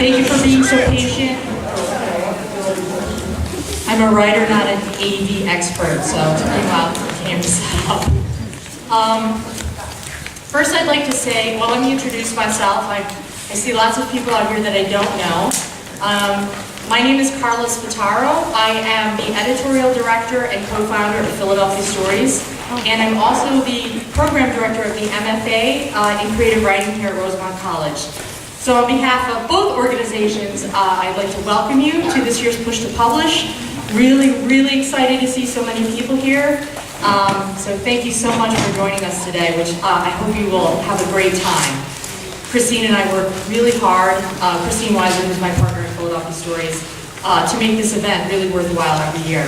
Thank you for being so patient. I'm a writer, not an AV expert, so it took me a while to get the camera set up. First, I'd like to say, well, let me introduce myself. I see lots of people out here that I don't know. My name is Carla Spataro. I am the editorial director and co-founder of Philadelphia Stories, and I'm also the program director of the MFA in creative writing here at Rosemont College. So on behalf of both organizations, I'd like to welcome you to this year's Push to Publish. Really excited to see so many people here. So thank you so much for joining us today, which I hope you will have a great time. Christine and I work really hard, Christine Weiser, who's my partner in Philadelphia Stories, to make this event really worthwhile every year.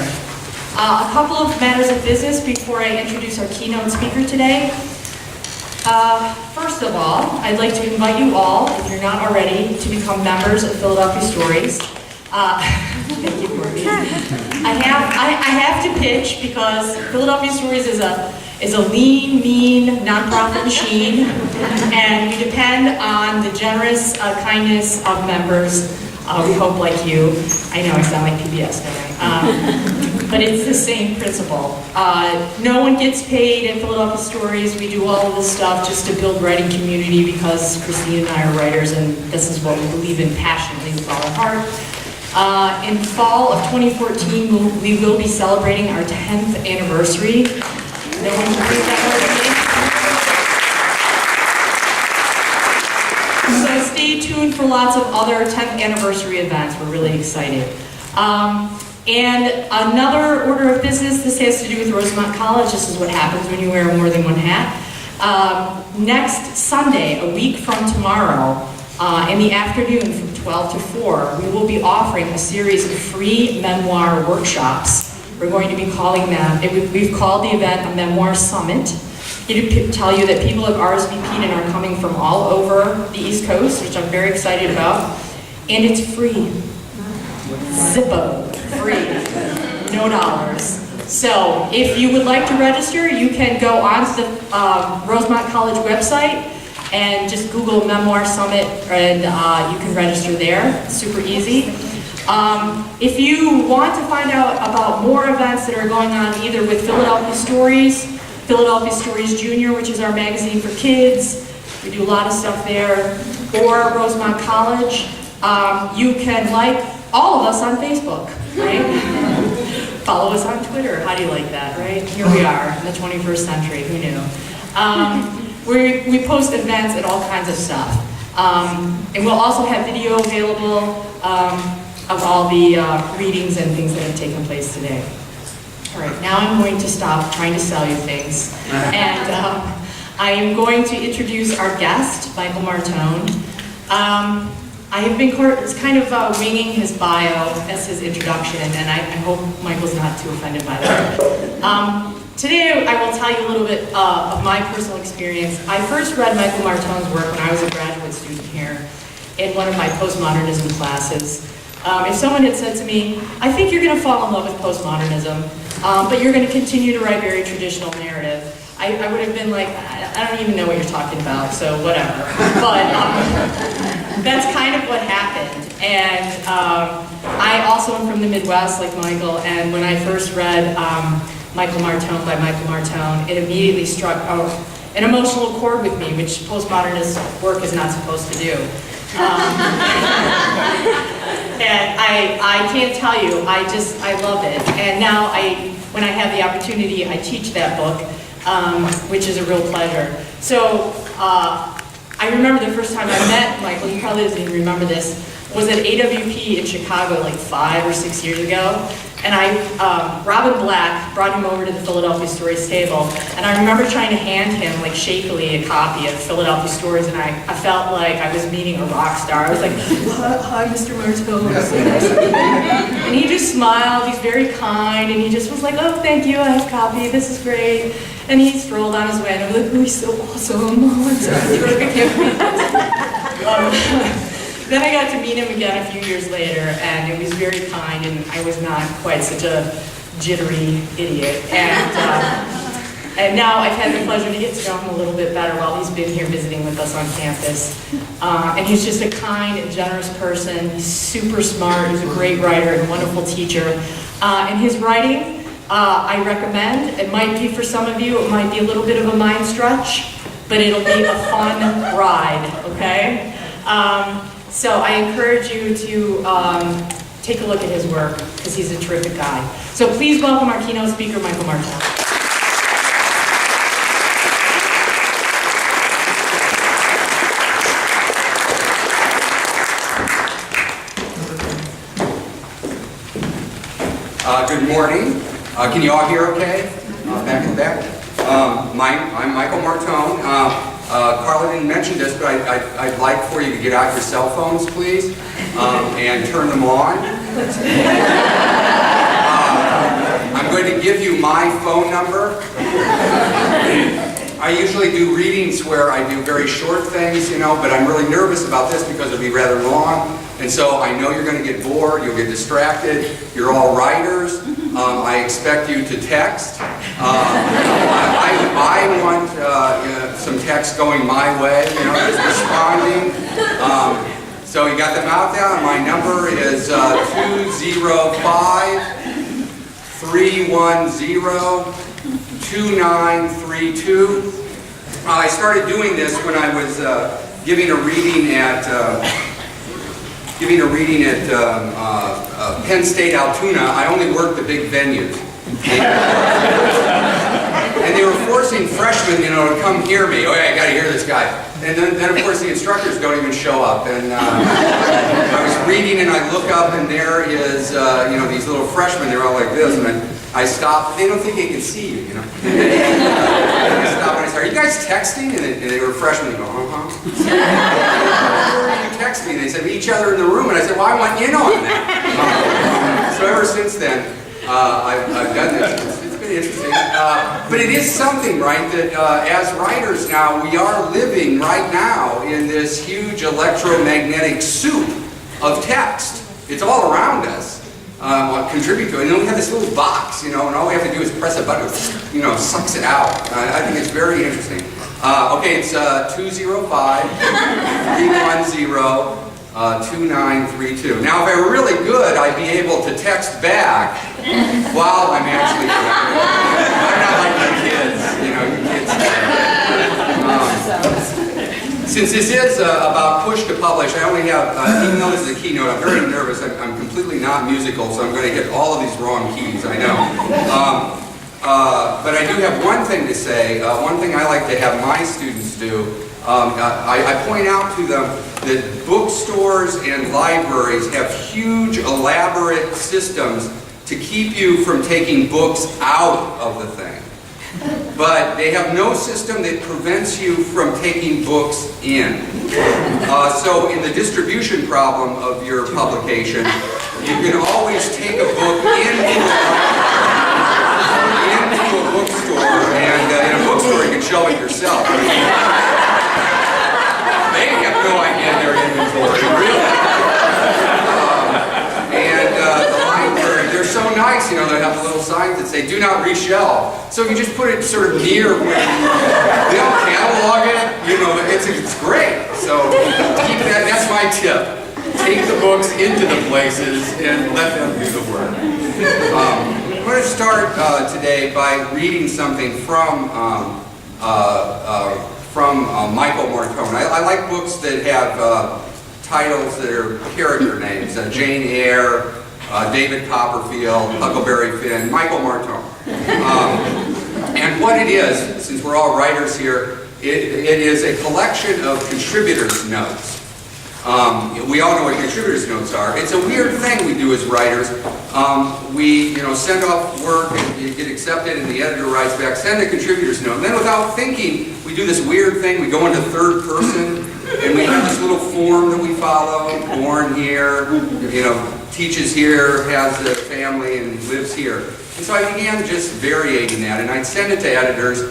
A couple of matters of business before I introduce our keynote speaker today. First of all, I'd like to invite you all, if you're not already, to become members of Philadelphia Stories. Thank you, Courtney. I have to pitch because Philadelphia Stories is a lean, mean, nonprofit machine, and we depend on the generous kindness of members. We hope like you. I know I sound like PBS, don't I? But it's the same principle. No one gets paid at Philadelphia Stories. We do all of this stuff just to build writing community because Christine and I are writers, and this is what we believe in passionately with all our heart. In fall of 2014, we will be celebrating our 10th anniversary. No one can believe that word to me. So stay tuned for lots of other 10th anniversary events. We're really excited. And another order of business, this has to do with Rosemont College. This is what happens when you wear more than one hat. Next Sunday, a week from tomorrow, in the afternoon from 12 to 4, we will be offering a series of free memoir workshops. We're going to be calling them, we've called the event a Memoir Summit. To tell you that people have RSVP'd and are coming from all over the East Coast, which I'm very excited about. And it's free. Zippo. Free. No dollars. So if you would like to register, you can go onto the Rosemont College website and just Google Memoir Summit, and you can register there. It's super easy. If you want to find out about more events that are going on either with Philadelphia Stories, Philadelphia Stories Junior, which is our magazine for kids, we do a lot of stuff there, or Rosemont College, you can like all of us on Facebook, right? Follow us on Twitter. How do you like that, right? Here we are in the 21st century. Who knew? We post events and all kinds of stuff. And we'll also have video available of all the readings and things that have taken place today. All right, now I'm going to stop trying to sell you things. And I am going to introduce our guest, Michael Martone. I have been kind of winging his bio as his introduction, and I hope Michael's not too offended by that. Today I will tell you a little bit of my personal experience. I first read Michael Martone's work when I was a graduate student here in one of my postmodernism classes. If someone had said to me, I think you're going to fall in love with postmodernism, but you're going to continue to write very traditional narrative, I would have been like, I don't even know what you're talking about, so whatever. But that's kind of what happened. And I also am from the Midwest, like Michael, and when I first read Michael Martone by Michael Martone, it immediately struck an emotional chord with me, which postmodernist work is not supposed to do. And I can't tell you, I love it. And now when I have the opportunity, I teach that book, which is a real pleasure. So I remember the first time I met Michael, he probably doesn't even remember this, was at AWP in Chicago like 5 or 6 years ago. And Robin Black brought him over to the Philadelphia Stories table, and I remember trying to hand him, like shakily, a copy of Philadelphia Stories, and I felt like I was meeting a rock star. I was like, hi, Mr. Martone. And he just smiled, he's very kind, and he just was like, oh, thank you, I have a copy, this is great. And he strolled on his way, and I was like, oh, he's so awesome. Oh, it's so terrific, I can't believe this. Then I got to meet him again a few years later, and it was very kind, and I was not quite such a jittery idiot. And And now I've had the pleasure to get to know him a little bit better while he's been here visiting with us on campus. And he's just a kind and generous person. He's super smart. He's a great writer and a wonderful teacher. And his writing, I recommend. It might be for some of you, it might be a little bit of a mind stretch, but it'll be a fun ride, okay? So I encourage you to take a look at his work, because he's a terrific guy. So please welcome our keynote speaker, Michael Martone. Good morning. Can you all hear okay? Back in the back. I'm Michael Martone. Carla didn't mention this, but I'd like for you to get out your cell phones, please, and turn them on. I'm going to give you my phone number. I usually do readings where I do very short things, but I'm really nervous about this because it'll be rather long. And so I know you're going to get bored, you'll get distracted. You're all writers. I expect you to text. I want some text going my way, just responding. So you got the mouth down. My number is 205-310-2932. I started doing this when I was giving a reading at Penn State Altoona. I only worked the big venues. And they were forcing freshmen, to come hear me. Oh yeah, I gotta hear this guy. And then of course the instructors don't even show up. And I was reading and I look up and there is, these little freshmen, they're all like this. And I stop, they don't think they can see you, And I stop and I say, are you guys texting? And they were freshmen, they go, uh-huh. Who are you texting? They said, each other in the room. And I said, well, I want in on that. So ever since then, I've done this. It's been interesting. But it is something, right, that as writers now, we are living right now in this huge electromagnetic soup of text. It's all around us. Contribute to it. And then we have this little box, and all we have to do is press a button, sucks it out. I think it's very interesting. Okay, it's 205-310-2932. Now, if I were really good, I'd be able to text back while I'm actually I'm not like the kids, Since this is about push to publish, I only have, even though this is a keynote, I'm very nervous. I'm completely not musical, so I'm going to hit all of these wrong keys, I know. But I do have one thing to say. One thing I like to have my students do, I point out to them that bookstores and libraries have huge, elaborate systems to keep you from taking books out of the thing. But they have no system that prevents you from taking books in. So in the distribution problem of your publication, you can always take a book into a bookstore, and in a bookstore you can shelve it yourself. They have no idea their inventory, really. And the library, they're so nice, they have the little signs that say, do not reshelve. So you just put it sort of near where they don't catalog it, it's great. So keep that, that's my tip. Take the books into the places and let them do the work. I'm going to start today by reading something from Michael Martone. I like books that have titles that are character names. Jane Eyre, David Copperfield, Huckleberry Finn, Michael Martone. And what it is, since we're all writers here, it is a collection of contributors' notes. We all know what contributors' notes are. It's a weird thing we do as writers. We send off work and you get accepted and the editor writes back, send a contributor's note. And then without thinking, we do this weird thing. We go into third person and we have this little form that we follow. Born here, teaches here, has a family and lives here. And so I began just variating that, and I'd send it to editors,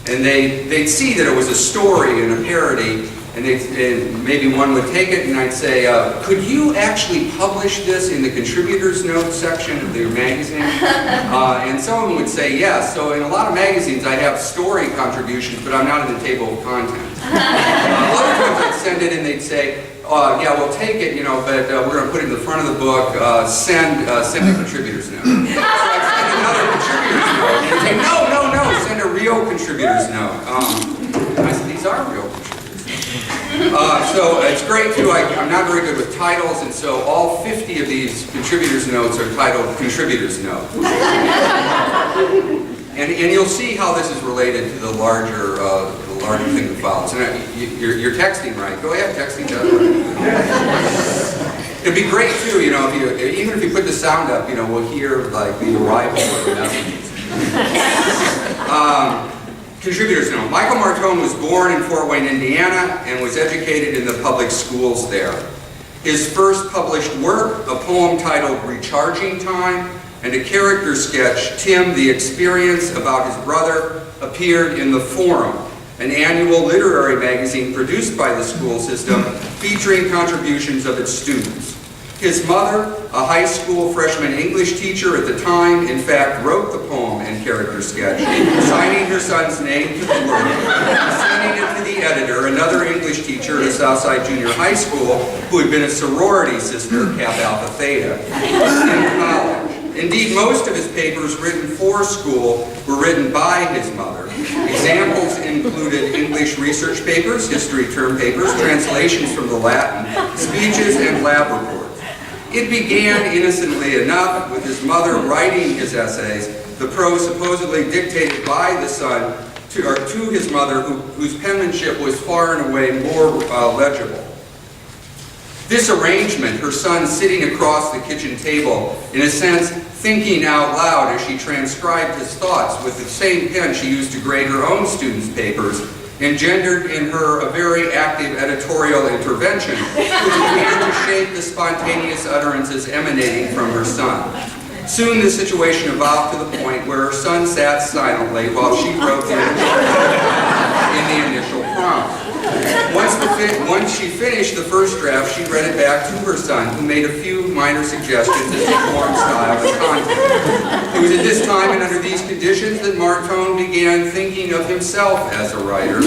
and they'd see that it was a story and a parody, and maybe one would take it, and I'd say, could you actually publish this in the contributors notes section of your magazine? And some of them would say yes. So in a lot of magazines I have story contributions, but I'm not in the table of contents. Other times I'd send it and they'd say, yeah, we'll take it, you know, but we're going to put it in the front of the book, send a contributor's note. So I'd send another contributor's note, and they'd say, no, send a real contributor's note. I said, these are real contributors. So it's great too, I'm not very good with titles, and so all 50 of these contributors notes are titled contributors note. And you'll see how this is related to the larger thing that follows. And you're texting, right? Go ahead, texting does right. It'd be great too, you know, even if you put the sound up, you know, we'll hear like the arrival of the messages. Contributors note. Michael Martone was born in Fort Wayne, Indiana, and was educated in the public schools there. His first published work, a poem titled Recharging Time, and a character sketch, Tim the Experience, about his brother, appeared in The Forum, an annual literary magazine produced by the school system featuring contributions of its students. His mother, a high school freshman English teacher at the time, in fact wrote the poem and character sketch, signing her son's name to the work, sending it to the editor, another English teacher at a Southside Junior High School who had been a sorority sister, Kappa Alpha Theta, in college. Indeed, most of his papers written for school were written by his mother. Examples included English research papers, history term papers, translations from the Latin, speeches, and lab reports. It began innocently enough with his mother writing his essays, the prose supposedly dictated by the son to his mother, whose penmanship was far and away more legible. This arrangement, her son sitting across the kitchen table, in a sense thinking out loud as she transcribed his thoughts with the same pen she used to grade her own students' papers, engendered in her a very active editorial intervention, which began to shape the spontaneous utterances emanating from her son. Soon the situation evolved to the point where her son sat silently while she wrote in the initial prompt. Once she finished the first draft, she read it back to her son, who made a few minor suggestions as to form, style, and content. It was at this time and under these conditions that Martone began thinking of himself as a writer.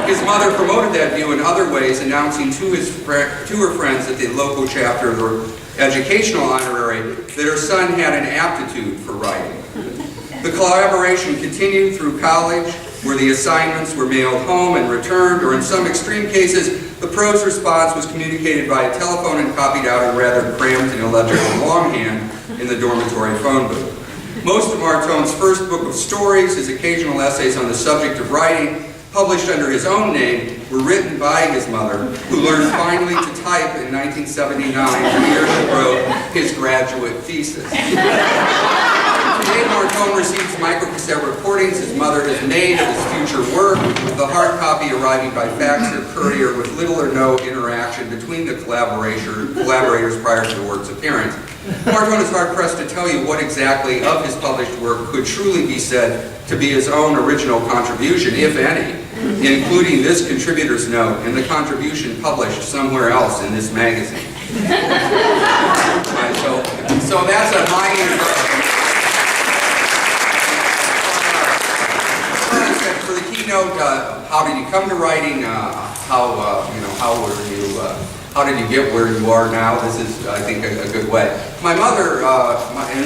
His mother promoted that view in other ways, announcing to her friends at the local chapter of the educational honorary that her son had an aptitude for writing. The collaboration continued through college, where the assignments were mailed home and returned, or in some extreme cases, the prose response was communicated via telephone and copied out in rather cramped and illegible longhand in the dormitory phone booth. Most of Martone's first book of stories, his occasional essays on the subject of writing, published under his own name, were written by his mother, who learned finally to type in 1979, the year she wrote his graduate thesis. Today, Martone receives microcassette recordings his mother has made of his future work, the hard copy arriving by fax or courier with little or no interaction between the collaborators prior to the work's appearance. Martone is hard-pressed to tell you what exactly of his published work could truly be said to be his own original contribution, if any, including this contributor's note and the contribution published somewhere else in this magazine. Right, so that's a high-end... For the keynote, how did you come to writing? How did you get where you are now? This is, I think, a good way. My mother,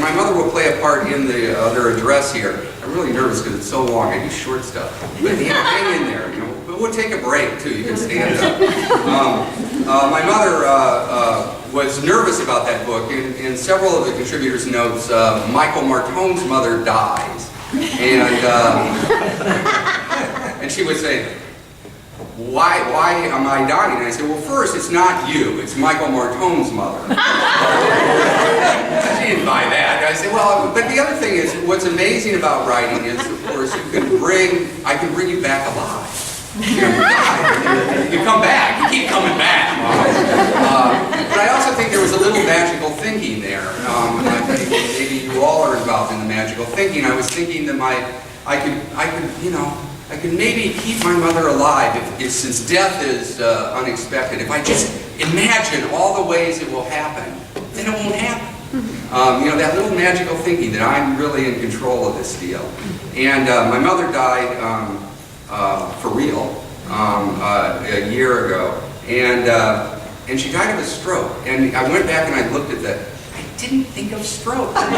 my mother will play a part in their address here. I'm really nervous because it's so long. I do short stuff, but hang in there. You know, but we'll take a break too. You can stand up. My mother was nervous about that book. In several of the contributors' notes, Michael Martone's mother dies. And she would say, why am I dying? And I said, well, first, it's not you, it's Michael Martone's mother. She didn't buy that. I said, well, but the other thing is, what's amazing about writing is, of course, I can bring you back alive. You come back, you keep coming back. But I also think there was a little magical thinking there. I think maybe you all are involved in the magical thinking. I was thinking that I could, you know, I can maybe keep my mother alive since death is unexpected. If I just imagine all the ways it will happen, then it won't happen. That little magical thinking that I'm really in control of this deal. And my mother died for real a year ago, and she died of a stroke. And I went back and I looked at that. I didn't think of stroke. I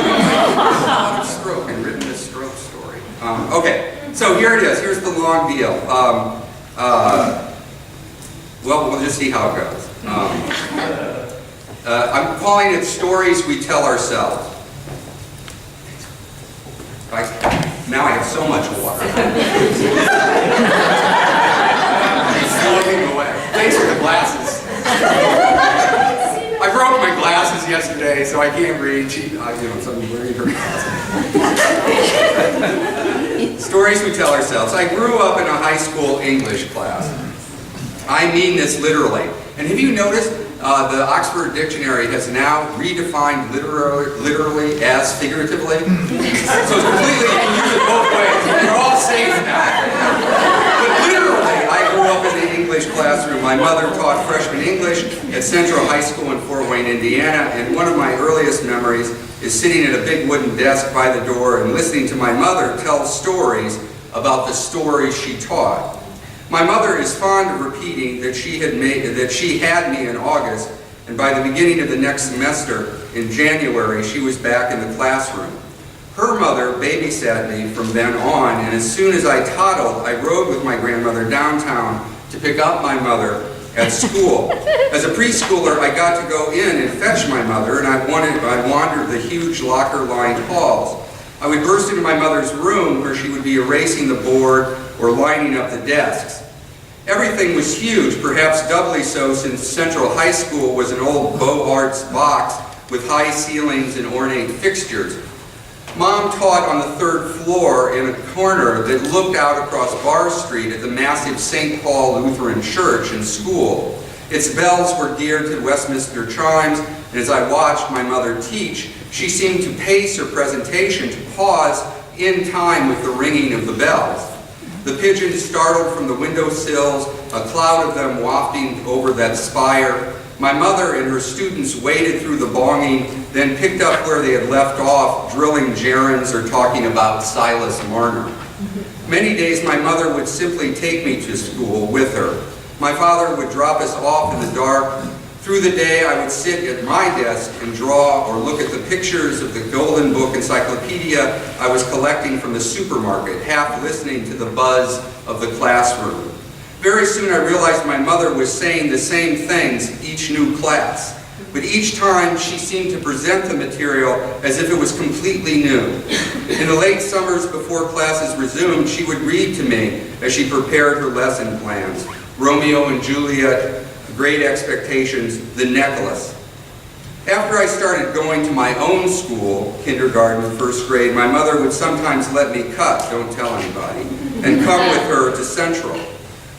thought of stroke and written a stroke story. Okay, so here it is. Here's the long deal. Well, we'll just see how it goes. I'm calling it Stories We Tell Ourselves. Now I have so much water. It's slipping away. Thanks for the glasses. I broke my glasses yesterday, so I can't read. So I'm wearing her glasses. Stories we tell ourselves. I grew up in a high school English class. I mean this literally. And have you noticed the Oxford Dictionary has now redefined literally as figuratively? So it's completely, you can use it both ways. You're all safe now. But literally, I grew up in the English classroom. My mother taught freshman English at Central High School in Fort Wayne, Indiana, and one of my earliest memories is sitting at a big wooden desk by the door and listening to my mother tell stories about the stories she taught. My mother is fond of repeating that she had me in August, and by the beginning of the next semester, in January, she was back in the classroom. Her mother babysat me from then on, and as soon as I toddled, I rode with my grandmother downtown to pick up my mother at school. As a preschooler, I got to go in and fetch my mother, and I wandered the huge locker-lined halls. I would burst into my mother's room where she would be erasing the board or lining up the desks. Everything was huge, perhaps doubly so since Central High School was an old Beaux Arts box with high ceilings and ornate fixtures. Mom taught on the third floor in a corner that looked out across Bar Street at the massive St. Paul Lutheran Church and school. Its bells were geared to Westminster chimes, and as I watched my mother teach, she seemed to pace her presentation to pause in time with the ringing of the bells. The pigeons startled from the windowsills, a cloud of them wafting over that spire. My mother and her students waded through the bonging, then picked up where they had left off, drilling gerunds or talking about Silas Marner. Many days my mother would simply take me to school with her. My father would drop us off in the dark. Through the day, I would sit at my desk and draw or look at the pictures of the Golden Book encyclopedia I was collecting from the supermarket, half listening to the buzz of the classroom. Very soon I realized my mother was saying the same things each new class, but each time she seemed to present the material as if it was completely new. In the late summers before classes resumed, she would read to me as she prepared her lesson plans. Romeo and Juliet, Great Expectations, The Necklace. After I started going to my own school, kindergarten, first grade, my mother would sometimes let me cut, don't tell anybody, and come with her to Central.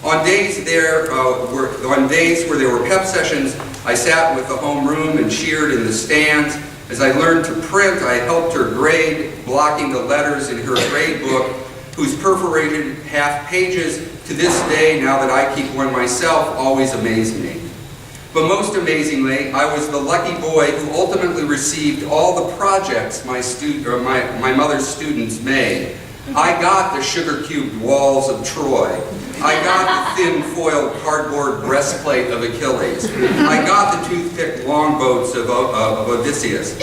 On days where there were pep sessions, I sat with the homeroom and cheered in the stands. As I learned to print, I helped her grade, blocking the letters in her grade book, whose perforated half pages to this day, now that I keep one myself, always amaze me. But most amazingly, I was the lucky boy who ultimately received all the projects my mother's students made. I got the sugar-cubed walls of Troy. I got the thin foiled cardboard breastplate of Achilles. I got the toothpick longboats of Odysseus.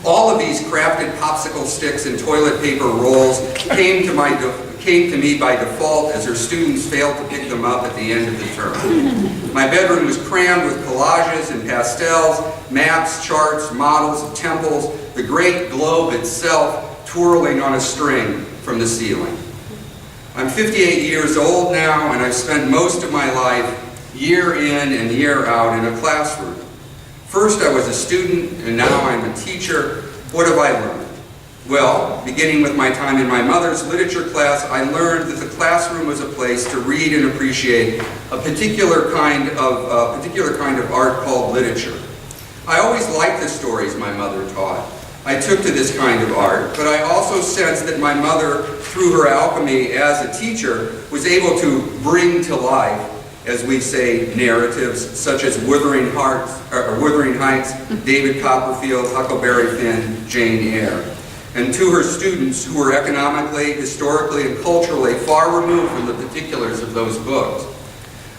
All of these crafted popsicle sticks and toilet paper rolls came to me by default as her students failed to pick them up at the end of the term. My bedroom was crammed with collages and pastels, maps, charts, models of temples, the great globe itself twirling on a string from the ceiling. I'm 58 years old now, and I've spent most of my life, year in and year out, in a classroom. First I was a student, and now I'm a teacher. What have I learned? Well, beginning with my time in my mother's literature class, I learned that the classroom was a place to read and appreciate a particular kind of art called literature. I always liked the stories my mother taught. I took to this kind of art, but I also sensed that my mother through her alchemy as a teacher, was able to bring to life, as we say, narratives such as Wuthering Heights, David Copperfield, Huckleberry Finn, Jane Eyre. And to her students who were economically, historically, and culturally far removed from the particulars of those books.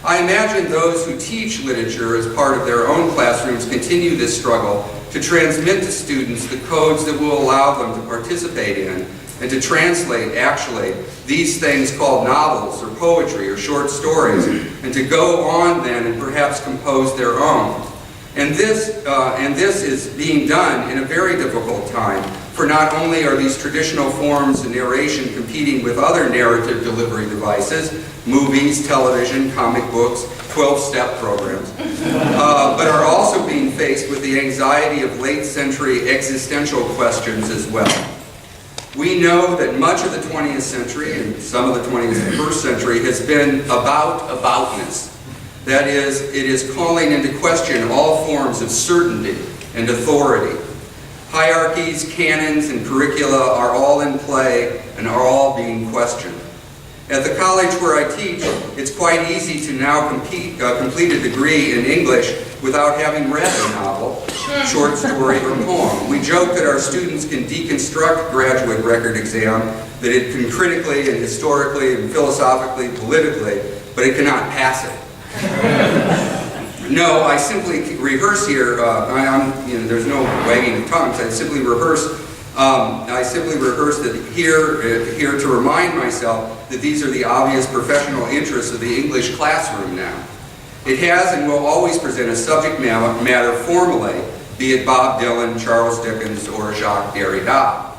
I imagine those who teach literature as part of their own classrooms continue this struggle to transmit to students the codes that will allow them to participate in and to translate, actually, these things called novels or poetry or short stories, and to go on then and perhaps compose their own. And this is being done in a very difficult time, for not only are these traditional forms of narration competing with other narrative delivery devices, movies, television, comic books, 12-step programs, but are also being faced with the anxiety of late-century existential questions as well. We know that much of the 20th century and some of the 21st century has been about aboutness. That is, it is calling into question all forms of certainty and authority. Hierarchies, canons, and curricula are all in play and are all being questioned. At the college where I teach, it's quite easy to now complete a degree in English without having read a novel, short story, or poem. We joke that our students can deconstruct graduate record exam, that it can critically and historically and philosophically, politically, but it cannot pass it. No, I simply rehearse here. There's no wagging of tongues. I simply rehearse that here to remind myself that these are the obvious professional interests of the English classroom now. It has and will always present a subject matter formally, be it Bob Dylan, Charles Dickens, or Jacques Derrida.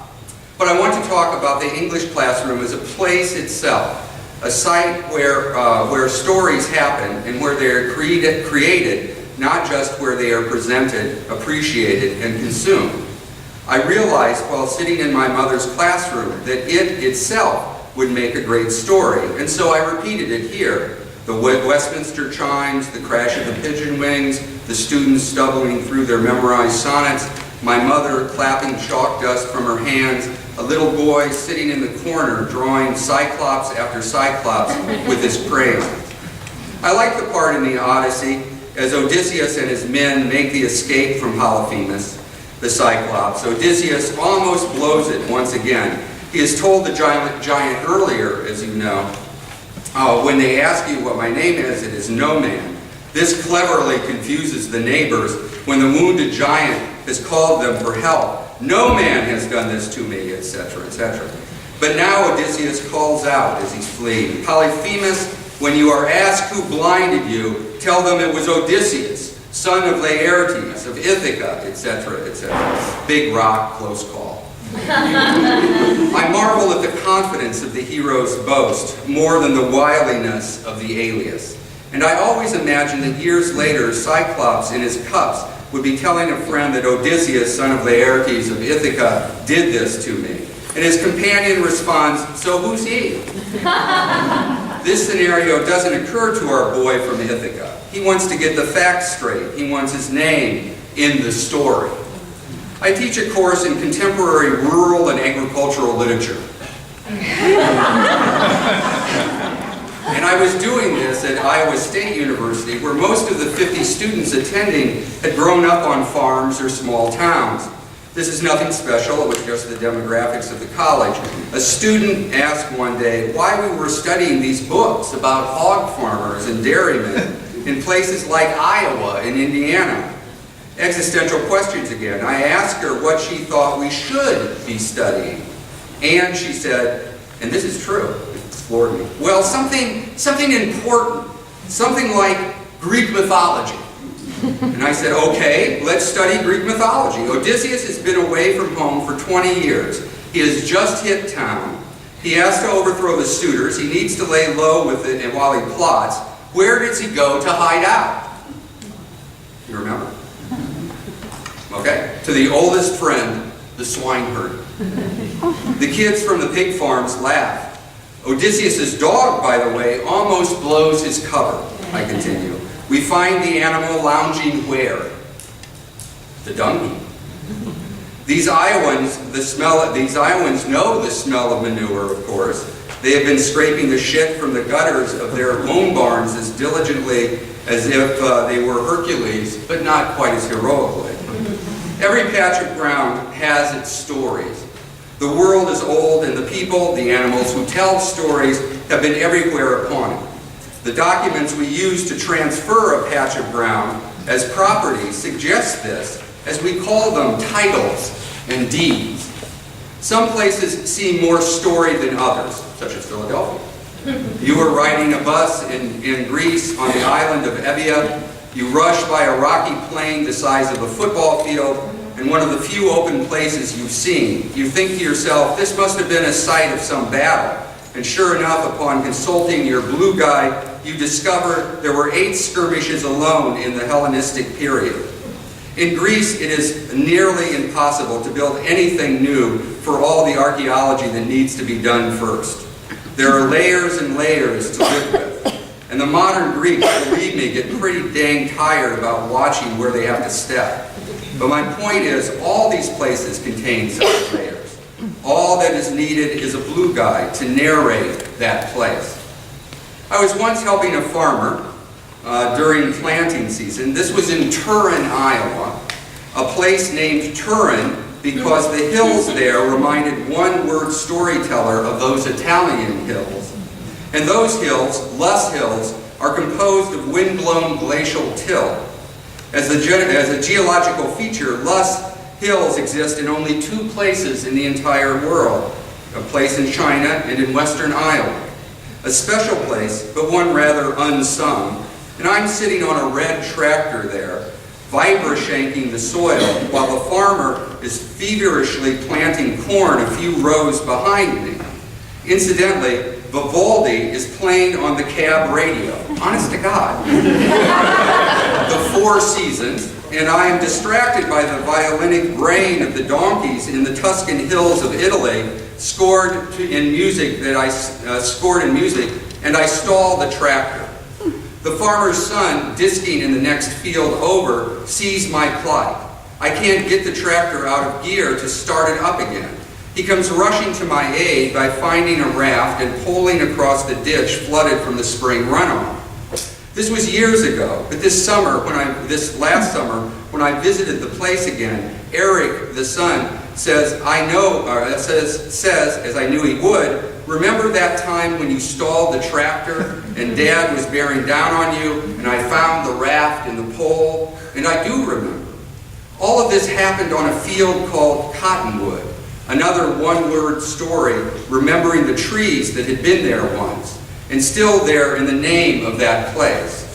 But I want to talk about the English classroom as a place itself, a site where stories happen and where they are created, not just where they are presented, appreciated, and consumed. I realized while sitting in my mother's classroom that it itself would make a great story, and so I repeated it here. The Westminster chimes, the crash of the pigeon wings, the students stumbling through their memorized sonnets, my mother clapping chalk dust from her hands, a little boy sitting in the corner drawing cyclops after cyclops with his crayon. I like the part in the Odyssey as Odysseus and his men make the escape from Polyphemus, the Cyclops. Odysseus almost blows it once again. He has told the giant earlier, as you know, when they ask you what my name is, it is no man. This cleverly confuses the neighbors when the wounded giant has called them for help. No man has done this to me, etc., etc. But now Odysseus calls out as he's fleeing. Polyphemus, when you are asked who blinded you, tell them it was Odysseus, son of Laertes, of Ithaca, etc., etc. Big rock, close call. I marvel at the confidence of the hero's boast more than the wiliness of the alias. And I always imagine that years later, Cyclops in his cups would be telling a friend that Odysseus, son of Laertes of Ithaca, did this to me. And his companion responds, so who's he? This scenario doesn't occur to our boy from Ithaca. He wants to get the facts straight. He wants his name in the story. I teach a course in contemporary rural and agricultural literature. And I was doing this at Iowa State University, where most of the 50 students attending had grown up on farms or small towns. This is nothing special, it was just the demographics of the college. A student asked one day why we were studying these books about hog farmers and dairymen in places like Iowa and Indiana. Existential questions again. I asked her what she thought we should be studying. And she said, and this is true, it floored me, well, something important, something like Greek mythology. And I said, okay, let's study Greek mythology. Odysseus has been away from home for 20 years. He has just hit town. He has to overthrow the suitors. He needs to lay low with it and while he plots. Where does he go to hide out? You remember? Okay, to the oldest friend, the swineherd. The kids from the pig farms laugh. Odysseus' dog, by the way, almost blows his cover. I continue. We find the animal lounging where? The dung heap. These Iowans know the smell of manure, of course. They have been scraping the shit from the gutters of their home barns as diligently as if they were Hercules, but not quite as heroically. Every patch of ground has its stories. The world is old, and the people, the animals who tell stories have been everywhere upon it. The documents we use to transfer a patch of ground as property suggest this, as we call them titles and deeds. Some places seem more story than others, such as Philadelphia. You were riding a bus in Greece on the island of Evia. You rush by a rocky plain the size of a football field, and one of the few open places you've seen. You think to yourself, this must have been a site of some battle. And sure enough, upon consulting your blue guide, you discover there were 8 skirmishes alone in the Hellenistic period. In Greece, it is nearly impossible to build anything new for all the archaeology that needs to be done first. There are layers and layers to live with. And the modern Greeks, believe me, get pretty dang tired about watching where they have to step. But my point is, all these places contain such layers. All that is needed is a blue guide to narrate that place. I was once helping a farmer during planting season. This was in Turin, Iowa, a place named Turin because the hills there reminded one-word storyteller of those Italian hills. And those hills, Luss Hills, are composed of wind-blown glacial till. As a geological feature, Luss Hills exist in only 2 places in the entire world, a place in China and in western Iowa. A special place, but one rather unsung, and I'm sitting on a red tractor there, vibra-shanking the soil, while the farmer is feverishly planting corn a few rows behind me. Incidentally, Vivaldi is playing on the cab radio, honest to God. The 4 Seasons, and I am distracted by the violinic braying of the donkeys in the Tuscan hills of Italy, scored in music, and I stall the tractor. The farmer's son, disking in the next field over, sees my plight. I can't get the tractor out of gear to start it up again. He comes rushing to my aid by finding a raft and poling across the ditch flooded from the spring runoff. This was years ago, but this last summer, when I visited the place again, Eric, the son, says, as I knew he would, remember that time when you stalled the tractor and Dad was bearing down on you and I found the raft and the pole? And I do remember. All of this happened on a field called Cottonwood, another one-word story remembering the trees that had been there once and still there in the name of that place.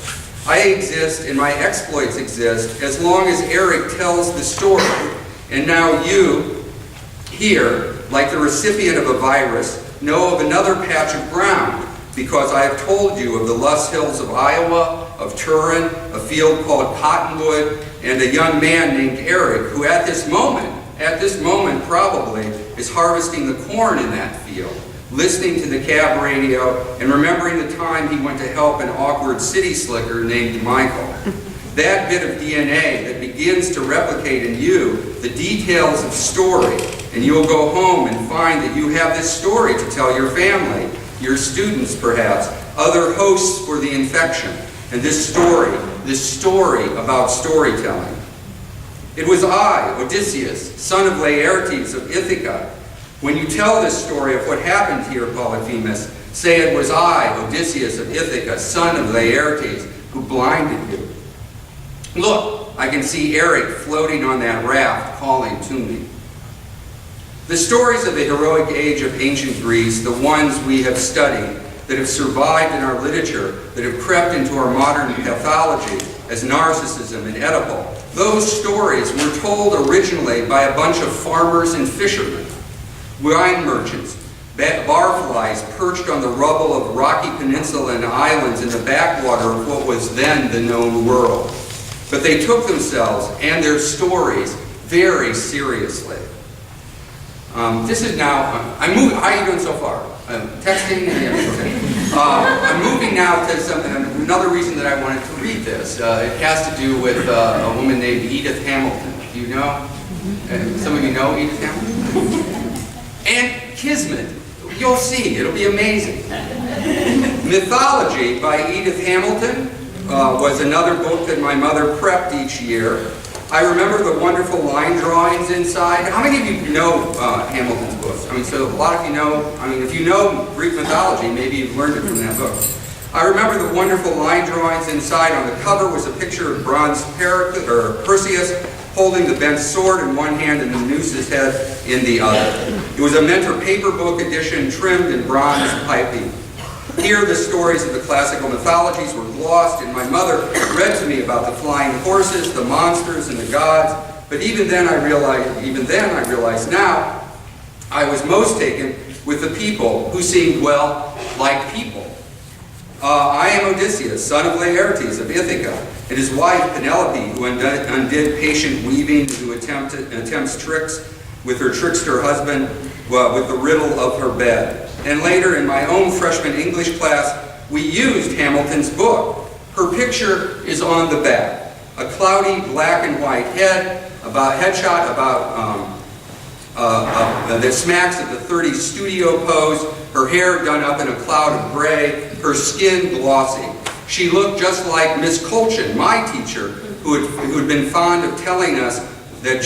I exist and my exploits exist as long as Eric tells the story. And now you, here, like the recipient of a virus, know of another patch of ground because I have told you of the Luss Hills of Iowa, of Turin, a field called Cottonwood, and a young man named Eric who at this moment probably, is harvesting the corn in that field, listening to the cab radio, and remembering the time he went to help an awkward city slicker named Michael. That bit of DNA that begins to replicate in you the details of story, and you'll go home and find that you have this story to tell your family, your students perhaps, other hosts for the infection, and this story about storytelling. It was I, Odysseus, son of Laertes of Ithaca. When you tell this story of what happened here, Polyphemus, say it was I, Odysseus of Ithaca, son of Laertes, who blinded you. Look, I can see Eric floating on that raft calling to me. The stories of the heroic age of ancient Greece, the ones we have studied, that have survived in our literature, that have crept into our modern pathology as narcissism and Oedipal, those stories were told originally by a bunch of farmers and fishermen, wine merchants, barflies perched on the rubble of rocky peninsula and islands in the backwater of what was then the known world. But they took themselves and their stories very seriously. This is now, I'm moving, how are you doing so far? Texting? I'm moving now to another reason that I wanted to read this. It has to do with a woman named Edith Hamilton. Do you know? Some of you know Edith Hamilton? And Kismet. You'll see, it'll be amazing. Mythology by Edith Hamilton was another book that my mother prepped each year. I remember the wonderful line drawings inside. How many of you know Hamilton's books? I mean, so a lot of you know, if you know Greek mythology, maybe you've learned it from that book. I remember the wonderful line drawings inside. On the cover was a picture of bronze Perseus holding the bent sword in one hand and the noose's head in the other. It was a Mentor paper book edition trimmed in bronze piping. Here the stories of the classical mythologies were glossed, and my mother read to me about the flying horses, the monsters, and the gods. But even then I realized now, I was most taken with the people who seemed, well, like people. I am Odysseus, son of Laertes of Ithaca, and his wife Penelope, who undid patient weaving, who attempts tricks with her trickster husband with the riddle of her bed. And later, in my own freshman English class, we used Hamilton's book. Her picture is on the back. A cloudy black and white headshot that smacks of the 30s studio pose, her hair done up in a cloud of gray, her skin glossy. She looked just like Miss Colchin, my teacher, who had been fond of telling us that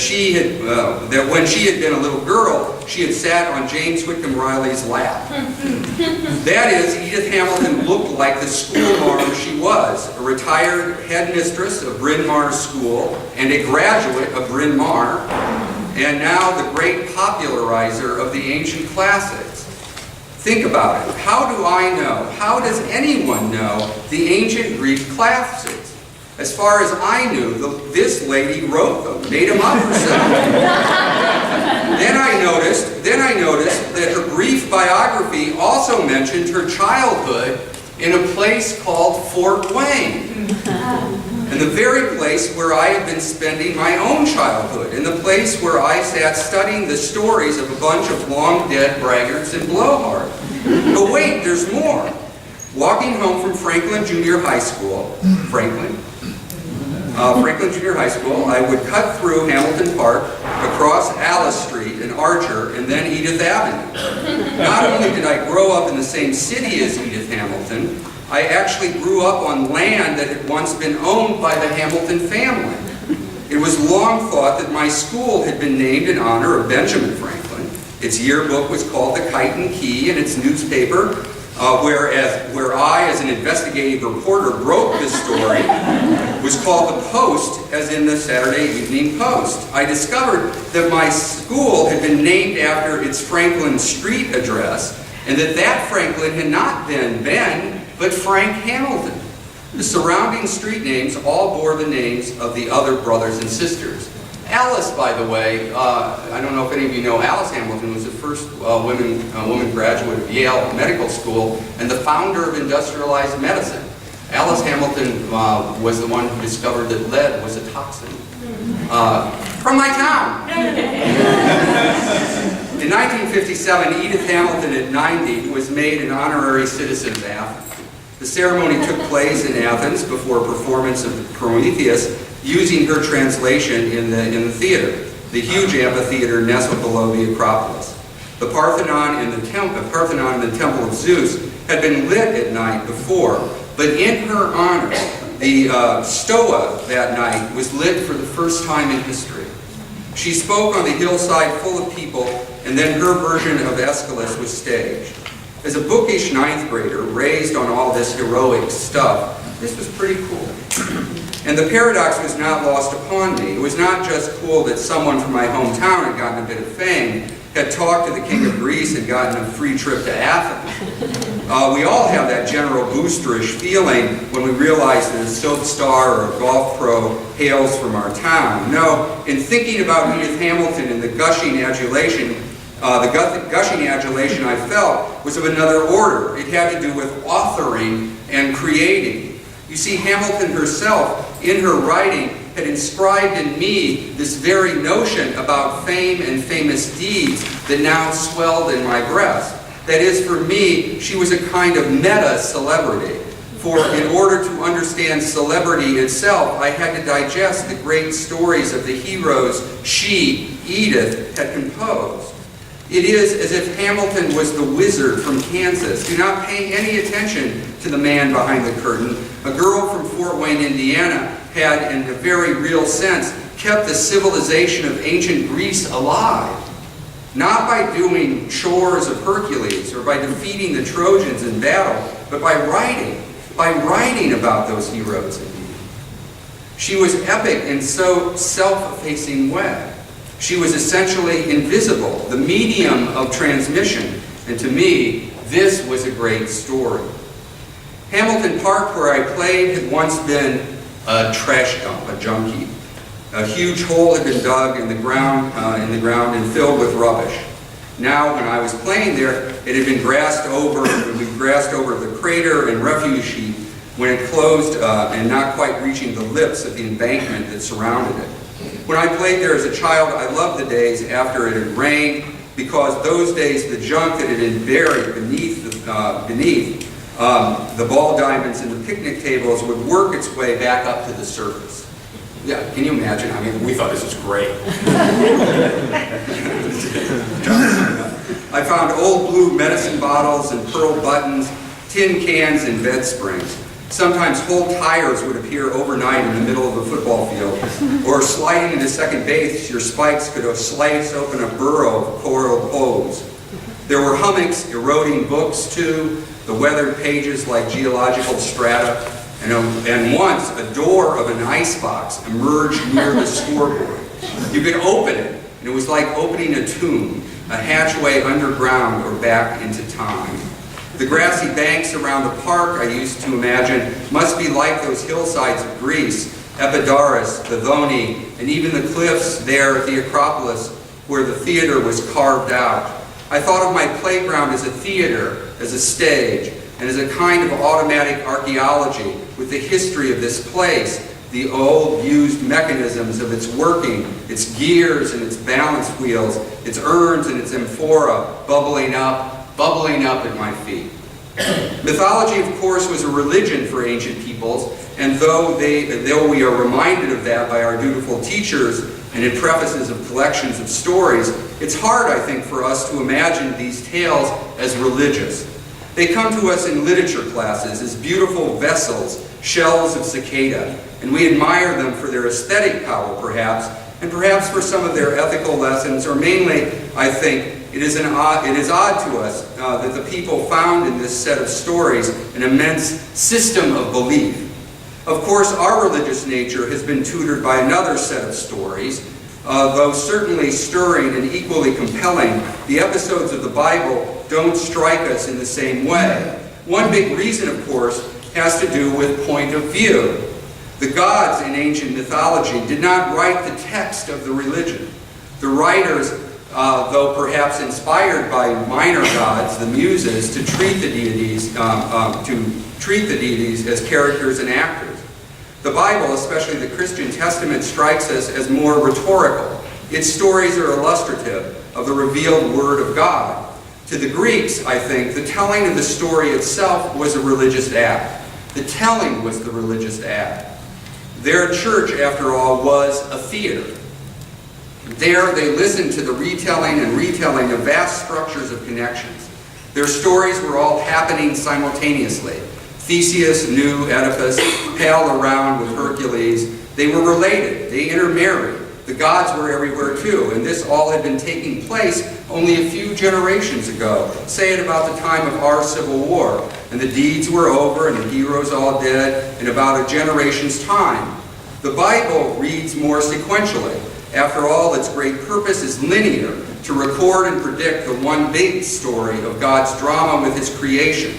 that when she had been a little girl, she had sat on James Whitcomb Riley's lap. That is, Edith Hamilton looked like the schoolmarm she was, a retired headmistress of Bryn Mawr School and a graduate of Bryn Mawr, and now the great popularizer of the ancient classics. Think about it. How do I know? How does anyone know the ancient Greek classics? As far as I knew, this lady wrote them, made them up herself. Then I noticed that her brief biography also mentioned her childhood in a place called Fort Wayne. And the very place where I had been spending my own childhood, and the place where I sat studying the stories of a bunch of long-dead braggarts and blowhards. But wait, there's more. Walking home from Franklin Junior High School, Franklin Junior High School, I would cut through Hamilton Park, across Alice Street and Archer, and then Edith Avenue. Not only did I grow up in the same city as Edith Hamilton, I actually grew up on land that had once been owned by the Hamilton family. It was long thought that my school had been named in honor of Benjamin Franklin. Its yearbook was called the Kite and Key, and its newspaper, where I, as an investigative reporter, broke this story, was called the Post, as in the Saturday Evening Post. I discovered that my school had been named after its Franklin Street address, and that Franklin had not been Ben, but Frank Hamilton. The surrounding street names all bore the names of the other brothers and sisters. Alice, by the way, I don't know if any of you know, Alice Hamilton was the first woman graduate of Yale Medical School and the founder of industrialized medicine. Alice Hamilton was the one who discovered that lead was a toxin. From my town! In 1957, Edith Hamilton, at 90, was made an honorary citizen of Athens. The ceremony took place in Athens before a performance of Prometheus, using her translation in the theater, the huge amphitheater nestled below the Acropolis. The Parthenon and the Temple of Zeus had been lit at night before, but in her honor, the Stoa that night was lit for the first time in history. She spoke on the hillside full of people, and then her version of Aeschylus was staged. As a bookish ninth grader, raised on all this heroic stuff, this was pretty cool. And the paradox was not lost upon me. It was not just cool that someone from my hometown had gotten a bit of fame, had talked to the king of Greece, and gotten a free trip to Athens. We all have that general boosterish feeling when we realize that a soap star or a golf pro hails from our town. No, in thinking about Edith Hamilton and the gushing adulation I felt was of another order. It had to do with authoring and creating. You see, Hamilton herself, in her writing, had inscribed in me this very notion about fame and famous deeds that now swelled in my breast. That is, for me, she was a kind of meta-celebrity. For in order to understand celebrity itself, I had to digest the great stories of the heroes she, Edith, had composed. It is as if Hamilton was the wizard from Kansas. Do not pay any attention to the man behind the curtain. A girl from Fort Wayne, Indiana, had, in a very real sense, kept the civilization of ancient Greece alive. Not by doing chores of Hercules or by defeating the Trojans in battle, but by writing about those heroes. She was epic in so self-effacing way. She was essentially invisible, the medium of transmission, and to me, this was a great story. Hamilton Park, where I played, had once been a trash dump, a junk heap. A huge hole had been dug in the ground and filled with rubbish. Now, when I was playing there, it had been grassed over, and we grassed over the crater and refuse heap when it closed and not quite reaching the lips of the embankment that surrounded it. When I played there as a child, I loved the days after it had rained, because those days the junk that had been buried beneath the ball diamonds and the picnic tables would work its way back up to the surface. Yeah, can you imagine? I mean, we thought this was great. I found old blue medicine bottles and pearl buttons, tin cans and bed springs. Sometimes whole tires would appear overnight in the middle of a football field, or sliding into second base, your spikes could slice open a burrow of coiled hose. There were hummocks eroding books too, the weathered pages like geological strata, and once a door of an icebox emerged near the scoreboard. You could open it, and it was like opening a tomb, a hatchway underground or back into time. The grassy banks around the park, I used to imagine, must be like those hillsides of Greece, Epidaurus, the Voni, and even the cliffs there at the Acropolis where the theater was carved out. I thought of my playground as a theater, as a stage, and as a kind of automatic archaeology with the history of this place, the old used mechanisms of its working, its gears and its balance wheels, its urns and its amphora bubbling up at my feet. Mythology, of course, was a religion for ancient peoples, and though we are reminded of that by our dutiful teachers and in prefaces of collections of stories, it's hard, I think, for us to imagine these tales as religious. They come to us in literature classes as beautiful vessels, shells of cicada, and we admire them for their aesthetic power, perhaps, and perhaps for some of their ethical lessons, or mainly, I think, it is odd to us that the people found in this set of stories an immense system of belief. Of course, our religious nature has been tutored by another set of stories, though certainly stirring and equally compelling. The episodes of the Bible don't strike us in the same way. One big reason, of course, has to do with point of view. The gods in ancient mythology did not write the text of the religion. The writers, though perhaps inspired by minor gods, the muses, to treat the deities as characters and actors. The Bible, especially the Christian Testament, strikes us as more rhetorical. Its stories are illustrative of the revealed Word of God. To the Greeks, I think, the telling of the story itself was a religious act. The telling was the religious act. Their church, after all, was a theater. There they listened to the retelling of vast structures of connections. Their stories were all happening simultaneously. Theseus knew Oedipus, Hell around with Hercules. They were related, they intermarried. The gods were everywhere too, and this all had been taking place only a few generations ago, say at about the time of our Civil War. And the deeds were over and the heroes all dead in about a generation's time. The Bible reads more sequentially. After all, its great purpose is linear, to record and predict the one big story of God's drama with His creation.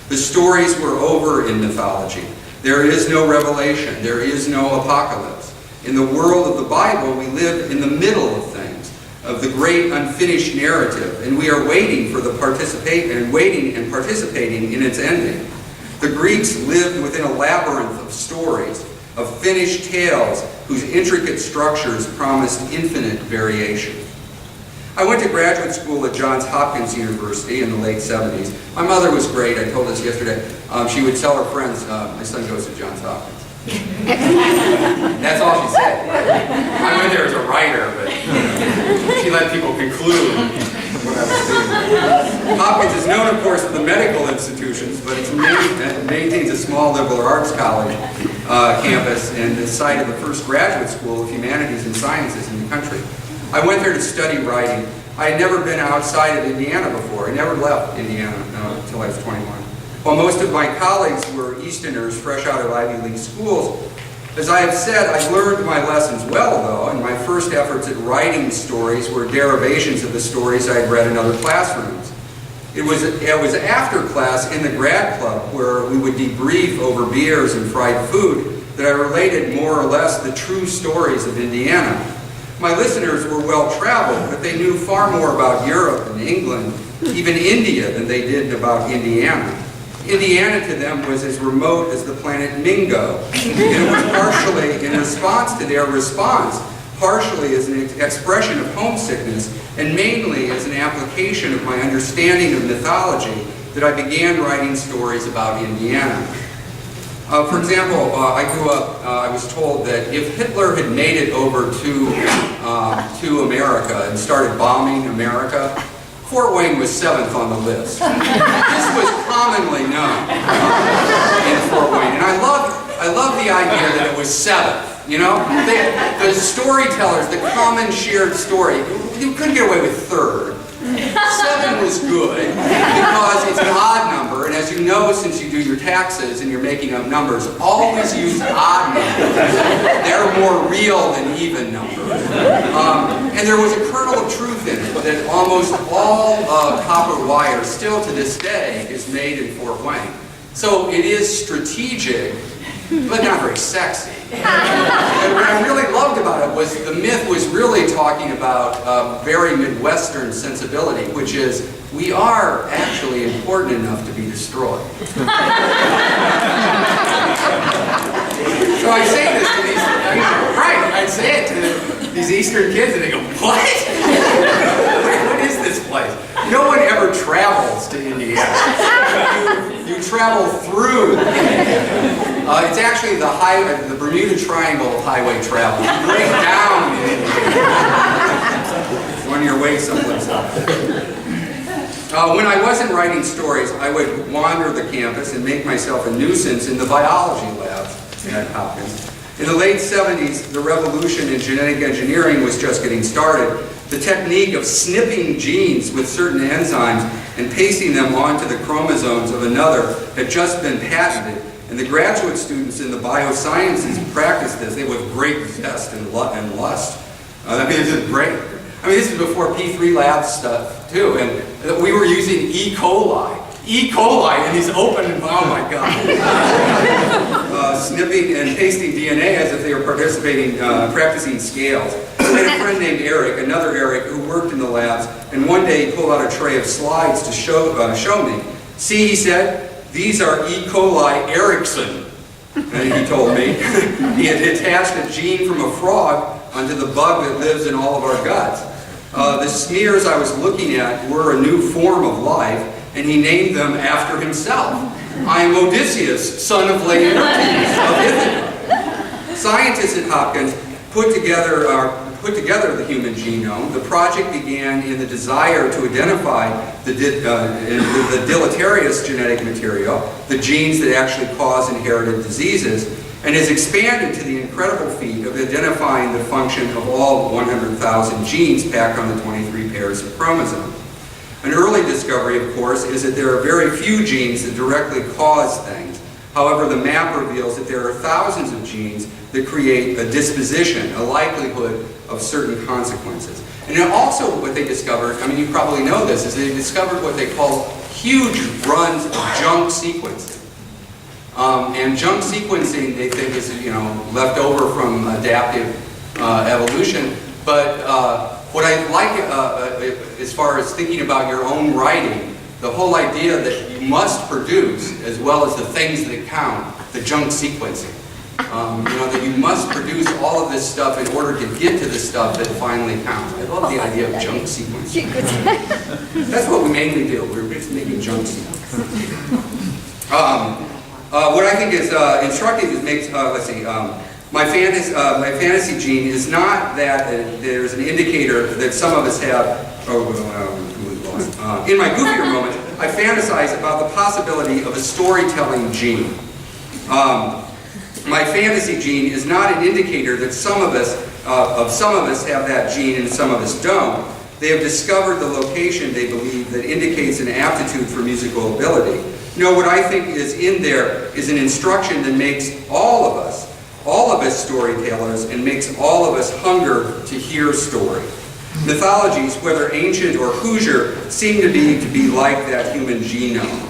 The stories were over in mythology. There is no revelation. There is no apocalypse. In the world of the Bible, we live in the middle of things, of the great unfinished narrative, and we are waiting for participating in its ending. The Greeks lived within a labyrinth of stories, of finished tales whose intricate structures promised infinite variation. I went to graduate school at Johns Hopkins University in the late 70s. My mother was great. I told this yesterday. She would tell her friends, my son goes to Johns Hopkins. That's all she said. I went there as a writer, but she let people conclude what I was doing. Hopkins is known, of course, for the medical institutions, but it maintains a small liberal arts college campus and the site of the first graduate school of humanities and sciences in the country. I went there to study writing. I had never been outside of Indiana before. I never left Indiana until I was 21. While most of my colleagues were Easterners fresh out of Ivy League schools, as I have said, I learned my lessons well, though, and my first efforts at writing stories were derivations of the stories I had read in other classrooms. It was after class in the grad club, where we would debrief over beers and fried food, that I related more or less the true stories of Indiana. My listeners were well-traveled, but they knew far more about Europe and England, even India, than they did about Indiana. Indiana to them was as remote as the planet Mingo, and it was partially in response to their response, partially as an expression of homesickness, and mainly as an application of my understanding of mythology that I began writing stories about Indiana. For example, I grew up, I was told that if Hitler had made it over to America and started bombing America, Fort Wayne was 7th on the list. This was commonly known in Fort Wayne. And I love the idea that it was 7th. You know? The storytellers, the common shared story, you couldn't get away with 3rd. 7 was good because it's an odd number, and as you know, since you do your taxes and you're making up numbers, always use odd numbers. They're more real than even numbers. And there was a kernel of truth in it that almost all copper wire, still to this day, is made in Fort Wayne. So it is strategic, but not very sexy. And what I really loved about it was the myth was really talking about a very Midwestern sensibility, which is, we are actually important enough to be destroyed. So I say this to these, I say it to these Eastern kids and they go, what? What is this place? No one ever travels to Indiana. You travel through Indiana. It's actually the Bermuda Triangle of highway travel. You break down in Indiana on your way someplace else. When I wasn't writing stories, I would wander the campus and make myself a nuisance in the biology labs at Hopkins. In the late 70s, the revolution in genetic engineering was just getting started. The technique of snipping genes with certain enzymes and pasting them onto the chromosomes of another had just been patented, and the graduate students in the biosciences practiced this. They with great zest and lust. I mean, this is great. I mean, this is before P3 lab stuff, too, and we were using E. coli. E. coli in these open, oh my God. Snipping and pasting DNA as if they were practicing scales. I had a friend named Eric, another Eric, who worked in the labs, and one day he pulled out a tray of slides to show me. See, he said, these are E. coli Erickson, and he told me. He had attached a gene from a frog onto the bug that lives in all of our guts. The smears I was looking at were a new form of life, and he named them after himself. I am Odysseus, son of Laertes of Ithaca. Scientists at Hopkins put together the human genome. The project began in the desire to identify the deleterious genetic material, the genes that actually cause inherited diseases, and has expanded to the incredible feat of identifying the function of all 100,000 genes packed on the 23 pairs of chromosomes. An early discovery, of course, is that there are very few genes that directly cause things. However, the map reveals that there are thousands of genes that create a disposition, a likelihood of certain consequences. And then also what they discovered, I mean, you probably know this, is they discovered what they call huge runs of junk sequencing. And junk sequencing, they think, is left over from adaptive evolution. But what I like as far as thinking about your own writing, the whole idea that you must produce, as well as the things that count, the junk sequencing. That you must produce all of this stuff in order to get to the stuff that finally counts. I love the idea of junk sequencing. That's what we mainly do. We're just making junk sequences. What I think is instructive is my fantasy gene is not that there's an indicator that some of us have. In my goofier moment, I fantasize about the possibility of a storytelling gene. My fantasy gene is not an indicator that some of us have that gene and some of us don't. They have discovered the location, they believe, that indicates an aptitude for musical ability. No, what I think is in there is an instruction that makes all of us storytellers and makes all of us hunger to hear story. Mythologies, whether ancient or Hoosier, seem to be like that human genome.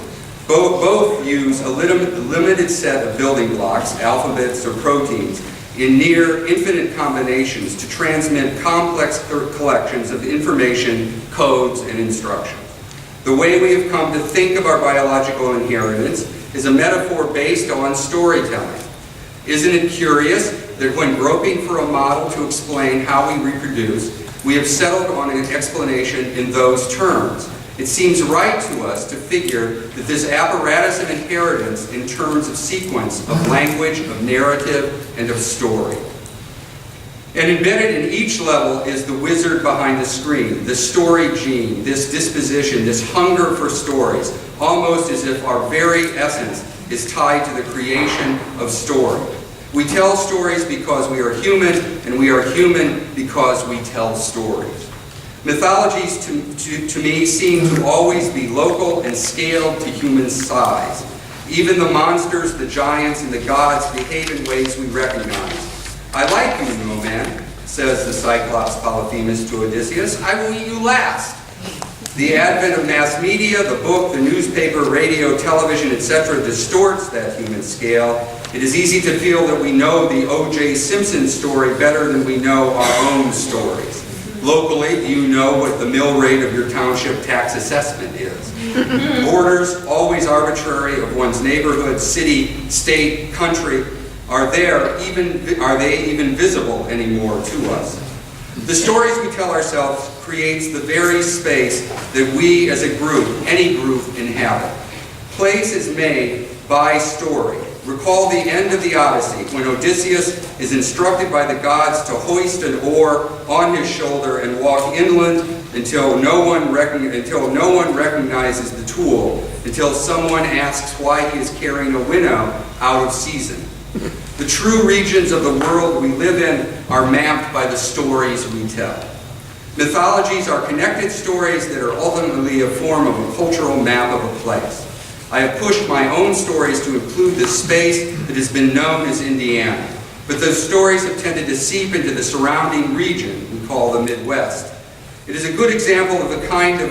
Both use a limited set of building blocks, alphabets or proteins, in near infinite combinations to transmit complex collections of information, codes, and instructions. The way we have come to think of our biological inheritance is a metaphor based on storytelling. Isn't it curious that when groping for a model to explain how we reproduce, we have settled on an explanation in those terms? It seems right to us to figure that this apparatus of inheritance in terms of sequence, of language, of narrative, and of story. And embedded in each level is the wizard behind the screen, the story gene, this disposition, this hunger for stories, almost as if our very essence is tied to the creation of story. We tell stories because we are human, and we are human because we tell stories. Mythologies, to me, seem to always be local and scaled to human size. Even the monsters, the giants, and the gods behave in ways we recognize. I like you, no man, says the Cyclops Polyphemus to Odysseus. I will eat you last. The advent of mass media, the book, the newspaper, radio, television, etc. distorts that human scale. It is easy to feel that we know the O.J. Simpson story better than we know our own stories. Locally, do you know what the mill rate of your township tax assessment is? Borders, always arbitrary, of one's neighborhood, city, state, country, are they even visible anymore to us? The stories we tell ourselves creates the very space that we as a group, any group, inhabit. Place is made by story. Recall the end of the Odyssey, when Odysseus is instructed by the gods to hoist an oar on his shoulder and walk inland until no one recognizes the tool, until someone asks why he is carrying a winnow out of season. The true regions of the world we live in are mapped by the stories we tell. Mythologies are connected stories that are ultimately a form of a cultural map of a place. I have pushed my own stories to include the space that has been known as Indiana, but those stories have tended to seep into the surrounding region we call the Midwest. It is a good example of a kind of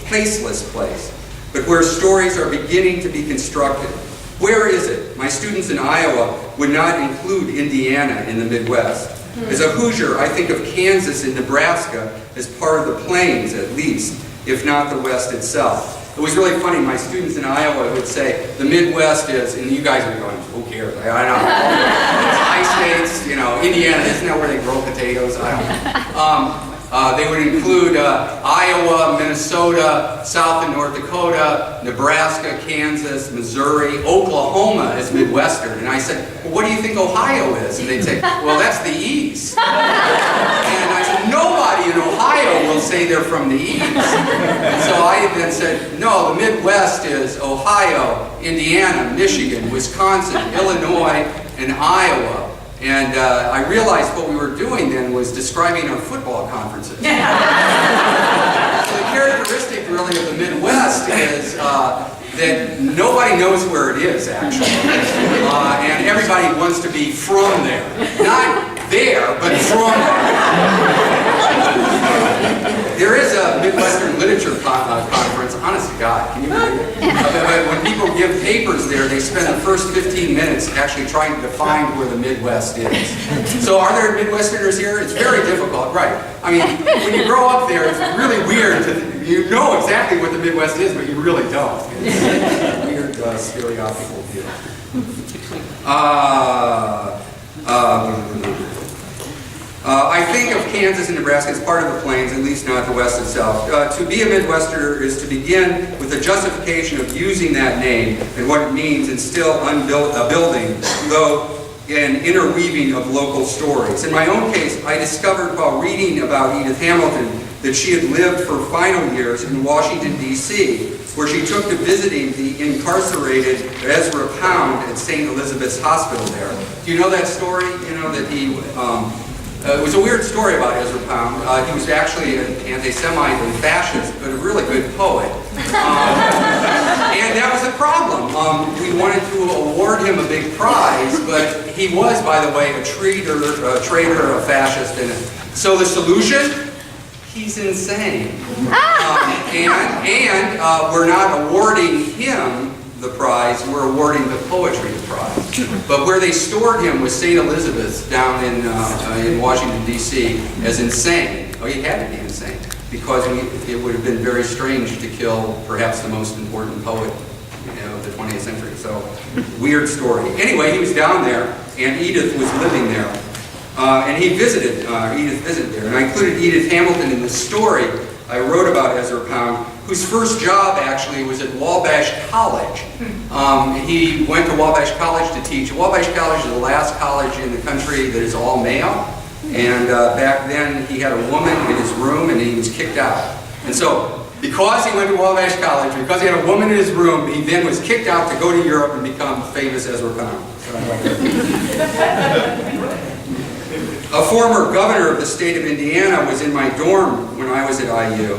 placeless place, but where stories are beginning to be constructed. Where is it? My students in Iowa would not include Indiana in the Midwest. As a Hoosier, I think of Kansas and Nebraska as part of the plains, at least, if not the West itself. It was really funny, my students in Iowa would say, the Midwest is, and you guys are going, who cares? I don't know. It's high states, Indiana, isn't that where they grow potatoes? I don't know. They would include Iowa, Minnesota, South and North Dakota, Nebraska, Kansas, Missouri, Oklahoma as Midwestern. And I said, well, what do you think Ohio is? And they'd say, well, that's the East. And I said, nobody in Ohio will say they're from the East. And so I then said, no, the Midwest is Ohio, Indiana, Michigan, Wisconsin, Illinois, and Iowa. And I realized what we were doing then was describing our football conferences. So the characteristic really of the Midwest is that nobody knows where it is, actually. And everybody wants to be from there. Not there, but from there. There is a Midwestern Literature Conference, honest to God, can you believe it? But when people give papers there, they spend the first 15 minutes actually trying to define where the Midwest is. So are there Midwesterners here? It's very difficult, right. I mean, when you grow up there, it's really weird. You know exactly what the Midwest is, but you really don't. It's weird. stereotypical view. I think of Kansas and Nebraska as part of the plains, at least not the West itself. To be a Midwesterner is to begin with the justification of using that name and what it means, and still building, though an interweaving of local stories. In my own case, I discovered while reading about Edith Hamilton that she had lived for final years in Washington, D.C., where she took to visiting the incarcerated Ezra Pound at St. Elizabeth's Hospital there. Do you know that story? You know that he... it was a weird story about Ezra Pound. He was actually an anti-Semite and fascist, but a really good poet. And that was the problem. We wanted to award him a big prize, but he was, by the way, a traitor, a fascist. So the solution? He's insane. And we're not awarding him the prize, we're awarding the poetry the prize. But where they stored him was St. Elizabeth's down in Washington, D.C. as insane. Oh, he had to be insane, because it would have been very strange to kill perhaps the most important poet of the 20th century. So, weird story. Anyway, he was down there, and Edith was living there. And Edith visited there. And I included Edith Hamilton in the story I wrote about Ezra Pound, whose first job actually was at Wabash College. He went to Wabash College to teach. Wabash College is the last college in the country that is all male. And back then he had a woman in his room and he was kicked out. And so, because he went to Wabash College, because he had a woman in his room, he then was kicked out to go to Europe and become famous Ezra Pound. A former governor of the state of Indiana was in my dorm when I was at IU.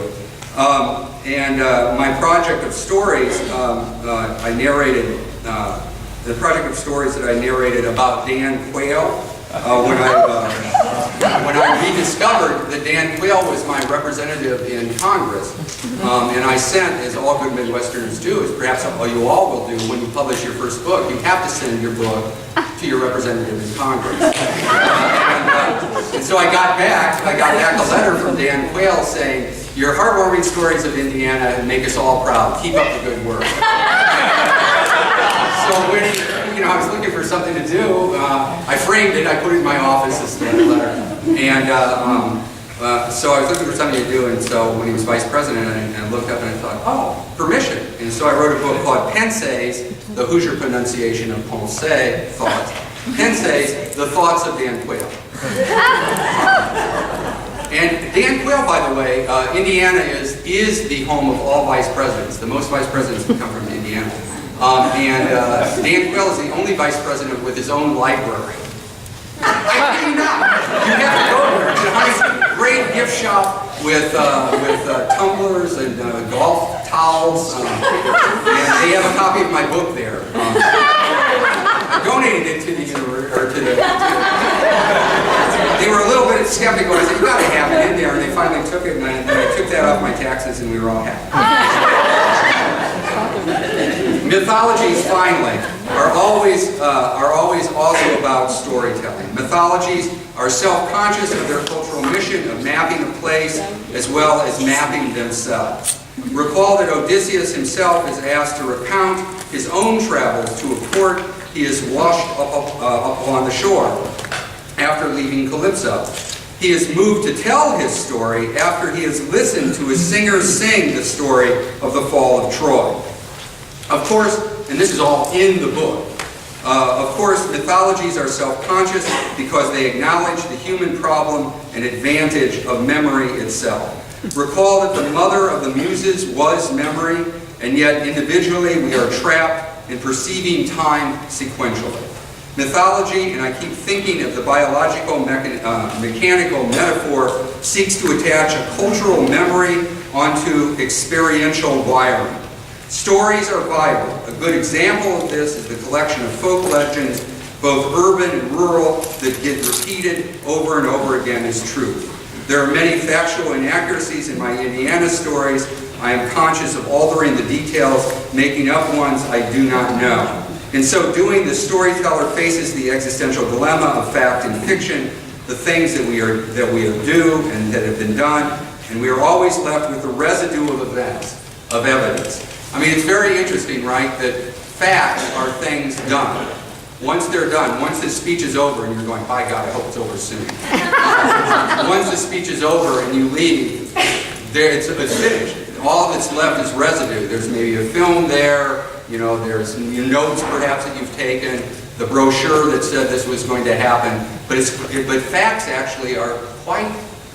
My project of stories, I narrated, the project of stories that I narrated about Dan Quayle, when I rediscovered that Dan Quayle was my representative in Congress. And I sent, as all good Midwesterners do, as perhaps you all will do when you publish your first book, you have to send your book to your representative in Congress. And so I got back a letter from Dan Quayle saying, "Your heartwarming stories of Indiana make us all proud. Keep up the good work." So when I was looking for something to do, I framed it, I put it in my office, this letter. And so I was looking for something to do, and so when he was vice president, I looked up and I thought, oh, permission. And so I wrote a book called Pensées, the Hoosier pronunciation of pensée, thoughts. Pensées, the thoughts of Dan Quayle. And Dan Quayle, by the way, Indiana is the home of all vice presidents. The most vice presidents have come from Indiana. Dan Quayle is the only vice president with his own library. I kid you not. You have to go there. It's a great gift shop with tumblers and golf towels. And they have a copy of my book there. I donated it to the university. They were a little bit skeptical. I said, "You got to have it in there," and they finally took it, and I took that off my taxes, and we were all happy. Mythologies, finally, are always also about storytelling. Mythologies are self-conscious of their cultural mission of mapping a place as well as mapping themselves. Recall that Odysseus himself is asked to recount his own travels to a port he is washed up on the shore after leaving Calypso. He is moved to tell his story after he has listened to his singers sing the story of the fall of Troy. Of course, and this is all in the book, of course, mythologies are self-conscious because they acknowledge the human problem and advantage of memory itself. Recall that the mother of the muses was memory, and yet individually we are trapped in perceiving time sequentially. Mythology, and I keep thinking of the biological mechanical metaphor, seeks to attach a cultural memory onto experiential wiring. Stories are vital. A good example of this is the collection of folk legends, both urban and rural, that get repeated over and over again as truth. There are many factual inaccuracies in my Indiana stories. I am conscious of altering the details, making up ones I do not know. In so doing, the storyteller faces the existential dilemma of fact and fiction, the things that we are due and that have been done, and we are always left with the residue of events, of evidence. I mean, it's very interesting, right, that Facts are things done. Once they're done, once the speech is over and you're going, by God, I hope it's over soon. Once the speech is over and you leave, it's finished. All that's left is residue. There's maybe a film there, there's your notes perhaps that you've taken, the brochure that said this was going to happen, but facts actually are quite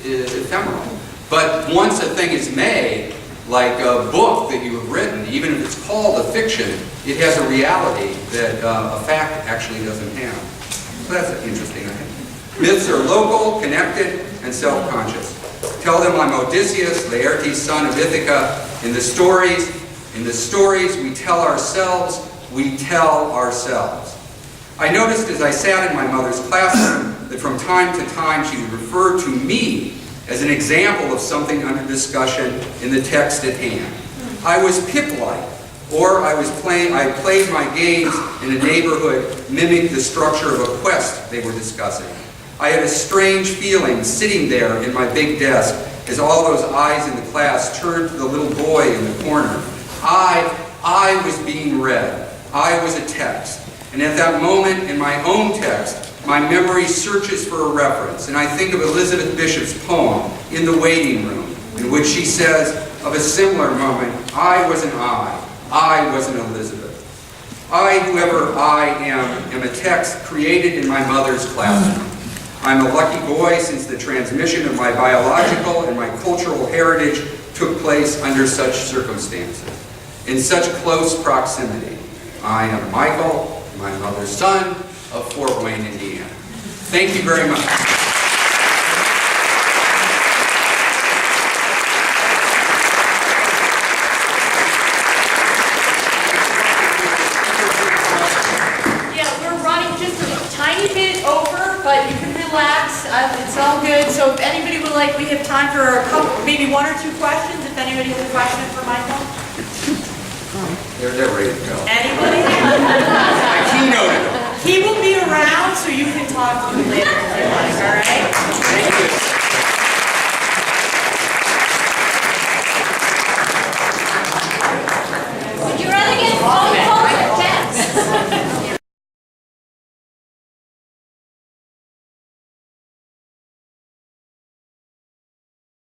ephemeral. But once a thing is made, like a book that you have written, even if it's called a fiction, it has a reality that a fact actually doesn't have. So that's interesting, I think. Myths are local, connected, and self-conscious. Tell them I'm Odysseus, Laertes' son of Ithaca. In the stories we tell ourselves, I noticed as I sat in my mother's classroom that from time to time she would refer to me as an example of something under discussion in the text at hand. I was Pip-like, or I played my games in a neighborhood mimicked the structure of a quest they were discussing. I had a strange feeling sitting there in my big desk as all those eyes in the class turned to the little boy in the corner. I was being read. I was a text. And at that moment in my own text, my memory searches for a reference, and I think of Elizabeth Bishop's poem, In the Waiting Room, in which she says of a similar moment, I was an Elizabeth. I, whoever I am a text created in my mother's classroom. I'm a lucky boy since the transmission of my biological and my cultural heritage took place under such circumstances, in such close proximity. I am Michael, my mother's son, of Fort Wayne, Indiana. Thank you very much. Yeah, we're running just a tiny bit over, but you can relax. It's all good. So if anybody would like, we have time for a couple, maybe one or two questions. If anybody has a question for Michael. They're ready to go. Anybody? I keynoted them. He will be around, so you can talk to him later if you like, all right?